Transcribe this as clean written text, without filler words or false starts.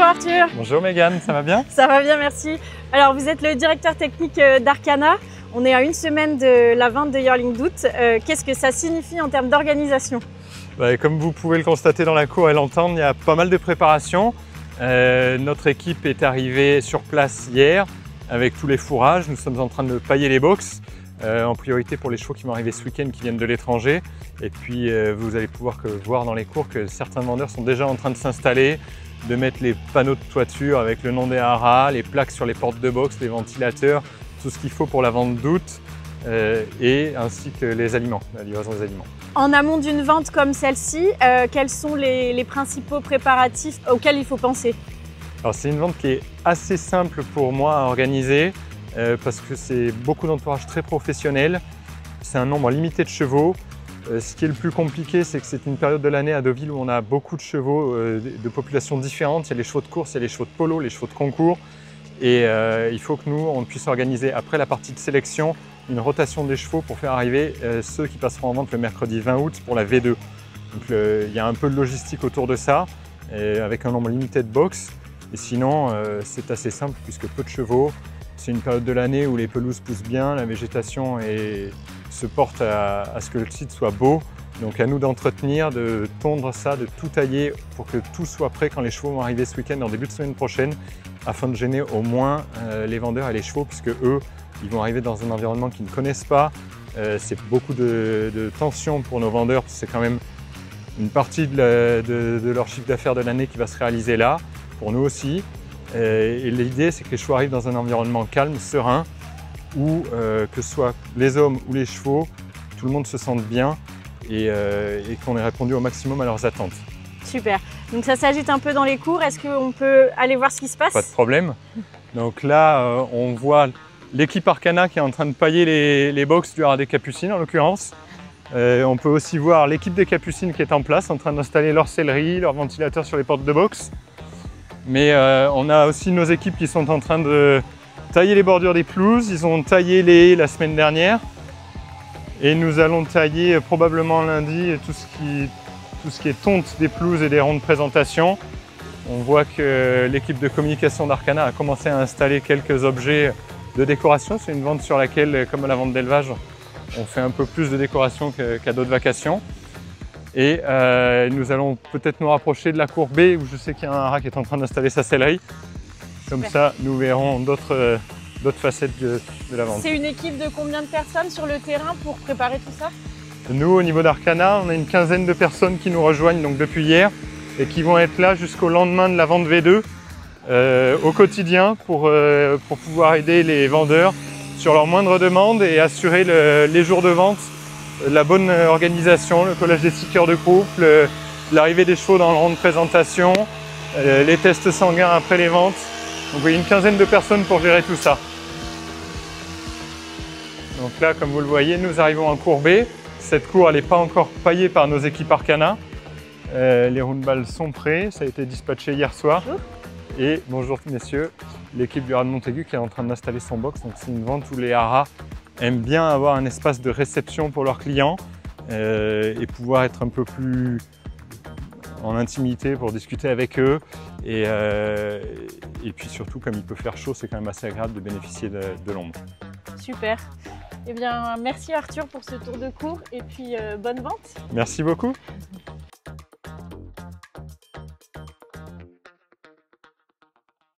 Arthur. Bonjour Mégane, ça va bien? Ça va bien, merci. Alors vous êtes le directeur technique d'Arcana. On est à une semaine de la vente de Yearling d'août. Qu'est-ce que ça signifie en termes d'organisation? Comme vous pouvez le constater dans la cour et l'entendre, il y a pas mal de préparation. Notre équipe est arrivée sur place hier avec tous les fourrages. Nous sommes en train de pailler les box, en priorité pour les chevaux qui vont arriver ce week-end, qui viennent de l'étranger. Et puis vous allez pouvoir voir dans les cours que certains vendeurs sont déjà en train de s'installer, de mettre les panneaux de toiture avec le nom des haras, les plaques sur les portes de box, les ventilateurs, tout ce qu'il faut pour la vente d'août et ainsi que les aliments, la livraison des aliments. En amont d'une vente comme celle-ci, quels sont les principaux préparatifs auxquels il faut penser? Alors c'est une vente qui est assez simple pour moi à organiser parce que c'est beaucoup d'entourage très professionnel, c'est un nombre limité de chevaux. Ce qui est le plus compliqué, c'est que c'est une période de l'année à Deauville où on a beaucoup de chevaux de populations différentes. Il y a les chevaux de course, il y a les chevaux de polo, les chevaux de concours. Et il faut que nous, on puisse organiser après la partie de sélection une rotation des chevaux pour faire arriver ceux qui passeront en vente le mercredi 20 août pour la V2. Donc il y a un peu de logistique autour de ça, avec un nombre limité de box. Et sinon, c'est assez simple puisque peu de chevaux. C'est une période de l'année où les pelouses poussent bien, la végétation se porte à ce que le site soit beau. Donc à nous d'entretenir, de tondre ça, de tout tailler pour que tout soit prêt quand les chevaux vont arriver ce week-end en début de semaine prochaine, afin de gêner au moins les vendeurs et les chevaux, puisque eux, ils vont arriver dans un environnement qu'ils ne connaissent pas. C'est beaucoup de tension pour nos vendeurs, parce que c'est quand même une partie de leur chiffre d'affaires de l'année qui va se réaliser là, pour nous aussi. Et l'idée, c'est que les chevaux arrivent dans un environnement calme, serein, où que ce soit les hommes ou les chevaux, tout le monde se sente bien et qu'on ait répondu au maximum à leurs attentes. Super. Donc ça s'agite un peu dans les cours. Est-ce qu'on peut aller voir ce qui se passe? Pas de problème. Donc là, on voit l'équipe Arcana qui est en train de pailler les box du Haras des Capucines en l'occurrence. On peut aussi voir l'équipe des Capucines qui est en place, en train d'installer leur sellerie, leur ventilateur sur les portes de box. Mais on a aussi nos équipes qui sont en train de tailler les bordures des pelouses. Ils ont taillé les la semaine dernière. Et nous allons tailler probablement lundi tout ce qui est tonte des pelouses et des ronds de présentation. On voit que l'équipe de communication d'Arcana a commencé à installer quelques objets de décoration. C'est une vente sur laquelle, comme la vente d'élevage, on fait un peu plus de décoration qu'à d'autres vacations. Et nous allons peut-être nous rapprocher de la cour B où je sais qu'il y a un haras qui est en train d'installer sa sellerie. Comme ça, nous verrons d'autres facettes de la vente. C'est une équipe de combien de personnes sur le terrain pour préparer tout ça? Nous, au niveau d'Arcana, on a une quinzaine de personnes qui nous rejoignent donc depuis hier et qui vont être là jusqu'au lendemain de la vente V2 au quotidien pour pouvoir aider les vendeurs sur leurs moindres demandes et assurer les jours de vente, la bonne organisation, le collage des stickers de couple, l'arrivée des chevaux dans le rond de présentation, les tests sanguins après les ventes. Donc il y a une quinzaine de personnes pour gérer tout ça. Donc là, comme vous le voyez, nous arrivons en cour B. Cette cour, elle n'est pas encore paillée par nos équipes Arcana. Les roundballs sont prêts, ça a été dispatché hier soir. Et bonjour messieurs, l'équipe du Haras de Montaigu qui est en train d'installer son box. Donc c'est une vente où les haras aiment bien avoir un espace de réception pour leurs clients et pouvoir être un peu plus en intimité pour discuter avec eux. Et puis surtout, comme il peut faire chaud, c'est quand même assez agréable de bénéficier de l'ombre. Super. Eh bien, merci Arthur pour ce tour de cours et puis bonne vente. Merci beaucoup.